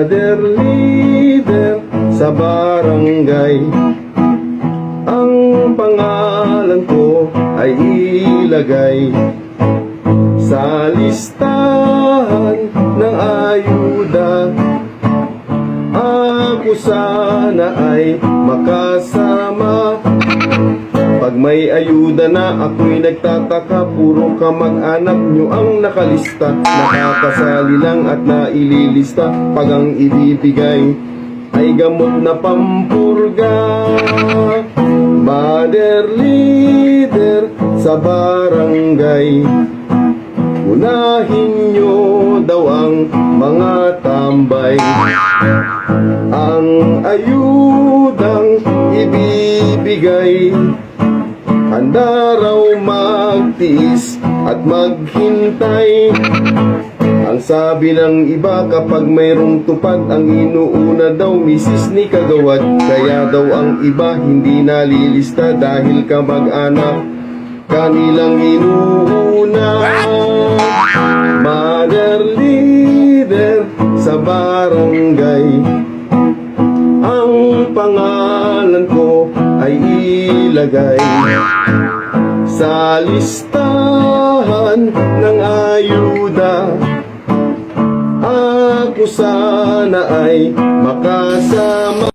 Mother leader sa barangay. Ang pangalan ko ay ilagay sa listahan ng ayuda. Ako sana ay makasama. Pag may ayuda na, ako'y nagtataka. Puro kamag-anak nyo ang nakalista. Nakakasali lang at naililista. Pag ang ibibigay ay gamot na pampurga. Mother leader sa barangay, unahin nyo daw ang mga tambay. Ang ayudang ibibigay, handa raw magtiis at maghintay. Ang sabi ng iba, kapag mayroong tupad, ang inuuna daw misis ni kagawad. Kaya daw ang iba hindi nalilista dahil kamag-anak kanilang inuuna. Mother leader sa barangay, ang pangalan ko ay ilagay sa listahan ng ayuda. Ako sana ay makasama.